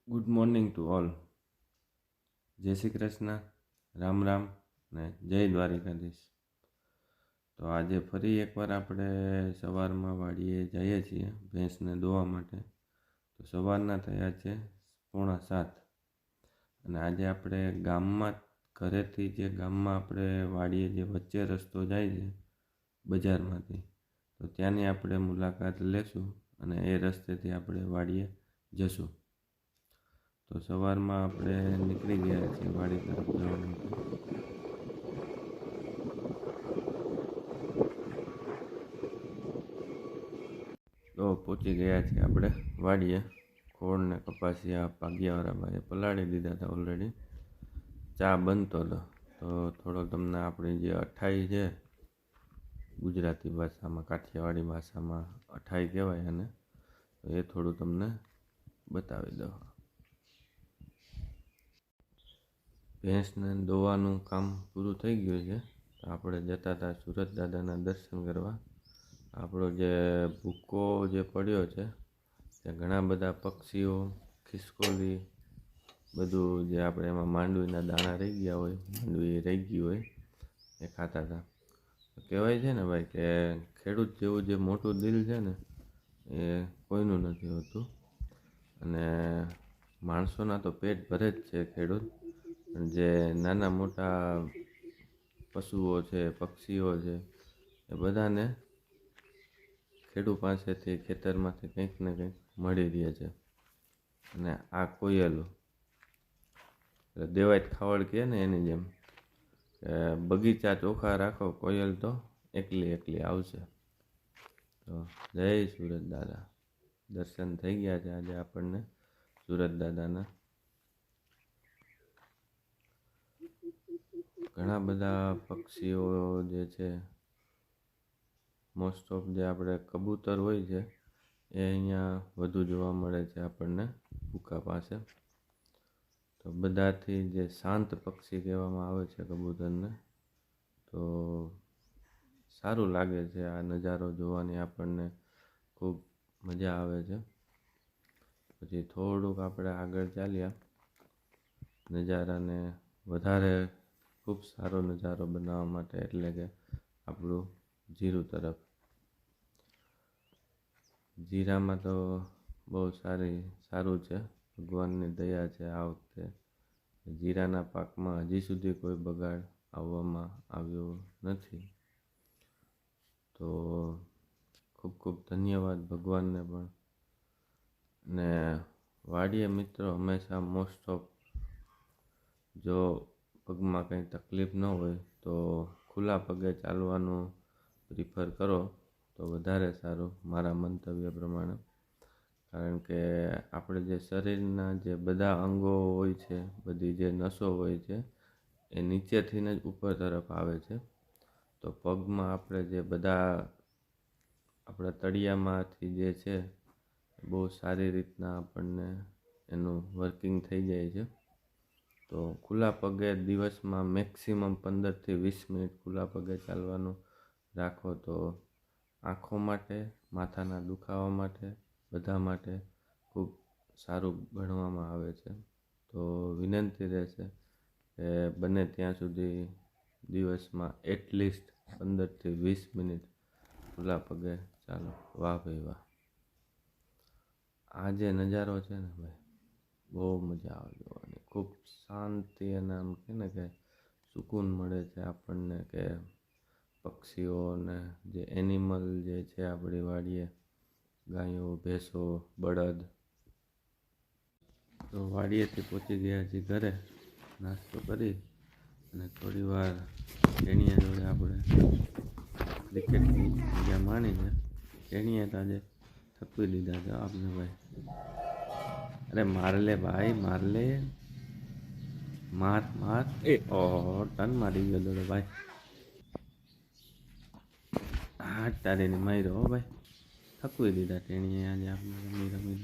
Good morning to all. જય શ્રી કૃષ્ણ, રામ રામ ને જય દ્વારિકાધીશ. તો આજે ફરી એકવાર આપણે સવારમાં વાડીએ જઈએ છીએ ભેંસને દોવા માટે. તો સવારના થયા છે 6:45 અને આજે આપણે ગામમાં ઘરેથી જે ગામમાં આપણે વાડીએ જે વચ્ચે રસ્તો જાય છે બજારમાંથી, તો ત્યાંની આપણે મુલાકાત લેશું અને એ રસ્તેથી આપણે વાડીએ જશું. તો સવારમાં આપણે નીકળી ગયા છીએ વાડી તરફ જવા માટે. તો પહોંચી ગયા છીએ આપણે વાડીએ. ખોળ ને કપાસિયા પાગિયાવાળા ભાઈએ પલાળી દીધા હતા ઓલરેડી. ચા બનતો હતો. તો થોડો તમને આપણી જે અઠાઈ છે, ગુજરાતી ભાષામાં કાઠિયાવાડી ભાષામાં અઠાઈ કહેવાય અને તો એ થોડું તમને બતાવી દઉં. ભેંસને દોવાનું કામ પૂરું થઈ ગયું છે. તો આપણે જતા હતા સુરત દાદાના દર્શન કરવા. આપણો જે ભૂકો જે પડ્યો છે ત્યાં ઘણા બધા પક્ષીઓ, ખિસકોલી, બધું જે આપણે એમાં માંડવીના દાણા રહી ગયા હોય, માંડવી રહી ગઈ હોય એ ખાતા હતા. કહેવાય છે ને ભાઈ કે ખેડૂત જેવું જે મોટું દિલ છે ને એ કોઈનું નથી હોતું. અને માણસોના તો પેટ ભરે જ છે ખેડૂત, જે નાના મોટા પશુઓ છે, પક્ષીઓ છે, એ બધાને ખેડૂત પાસેથી ખેતરમાંથી કંઈક ને કંઈક મળી રહે છે. અને આ કોયલું દેવાય ખાવડ કહે ને એની જેમ કે બગીચા ચોખ્ખા રાખો, કોયલ તો એકલી એકલી આવશે. તો જય સુરત દાદા. દર્શન થઈ ગયા છે આજે આપણને સુરત દાદાના. ઘણા બધા પક્ષીઓ જે છે, મોસ્ટ ઓફ જે આપણે કબૂતર હોય છે એ અહીંયા વધુ જોવા મળે છે આપણને ભૂકા પાસે. તો બધાથી જે શાંત પક્ષી કહેવામાં આવે છે કબૂતરને. તો સારું લાગે છે આ નજારો જોવાની, આપણને ખૂબ મજા આવે છે. પછી થોડુંક આપણે આગળ ચાલ્યા નજારાને વધારે ખૂબ સારો નજારો બનાવવા માટે, એટલે કે આપણું જીરું તરફ. જીરામાં તો બહુ સારું છે, ભગવાનની દયા છે. આ વખતે જીરાના પાકમાં હજી સુધી કોઈ બગાડ આવવામાં આવ્યો નથી. તો ખૂબ ખૂબ ધન્યવાદ ભગવાનને પણ. ને વાડીએ મિત્રો હંમેશા મોસ્ટ ઓફ જો પગમાં કંઈ તકલીફ ન હોય તો ખુલ્લા પગે ચાલવાનું પ્રિફર કરો તો વધારે સારું, મારા મંતવ્ય પ્રમાણે. કારણ કે આપણે જે શરીરના જે બધા અંગો હોય છે, બધી જે નસો હોય છે એ નીચેથી જ ઉપર તરફ આવે છે. તો પગમાં આપણે જે બધા આપણા તળિયામાંથી જે છે બહુ સારી રીતના આપણને એનું વર્કિંગ થઈ જાય છે. તો ખુલ્લા પગે દિવસમાં મેક્સિમમ 15થી 20 મિનિટ ખુલ્લા પગે ચાલવાનું રાખો તો આંખો માટે, માથાના દુખાવા માટે, બધા માટે ખૂબ સારું ગણવામાં આવે છે. તો વિનંતી રહેશે કે બને ત્યાં સુધી દિવસમાં એટલીસ્ટ 15થી 20 મિનિટ ખુલ્લા પગે ચાલો. વાહ ભાઈ વાહ. આ જે નજારો છે ને ભાઈ, બહુ મજા આવે જોવાની. ખૂબ શાંતિ અને આમ કહે ને કે સુકૂન મળે છે આપણને. કે પક્ષીઓને જે એનિમલ જે છે આપણી વાડીએ, ગાયો, ભેંસો, બળદ. તો વાડીએથી પહોંચી ગયા છીએ ઘરે. નાસ્તો કરી અને થોડી વાર ટેણીયા જોડે આપણે ક્રિકેટની મજા માણીને ટેણીયા તાજે થકવી દીધા છે આપને ભાઈ. અરે માર લે ભાઈ, માર લે, માર. એ ટન મારી ગયો દોડો ભાઈ. હા તારીને માર્યો હો ભાઈ. થકવી દીધા ટેણીએ આજે આપણે રમી.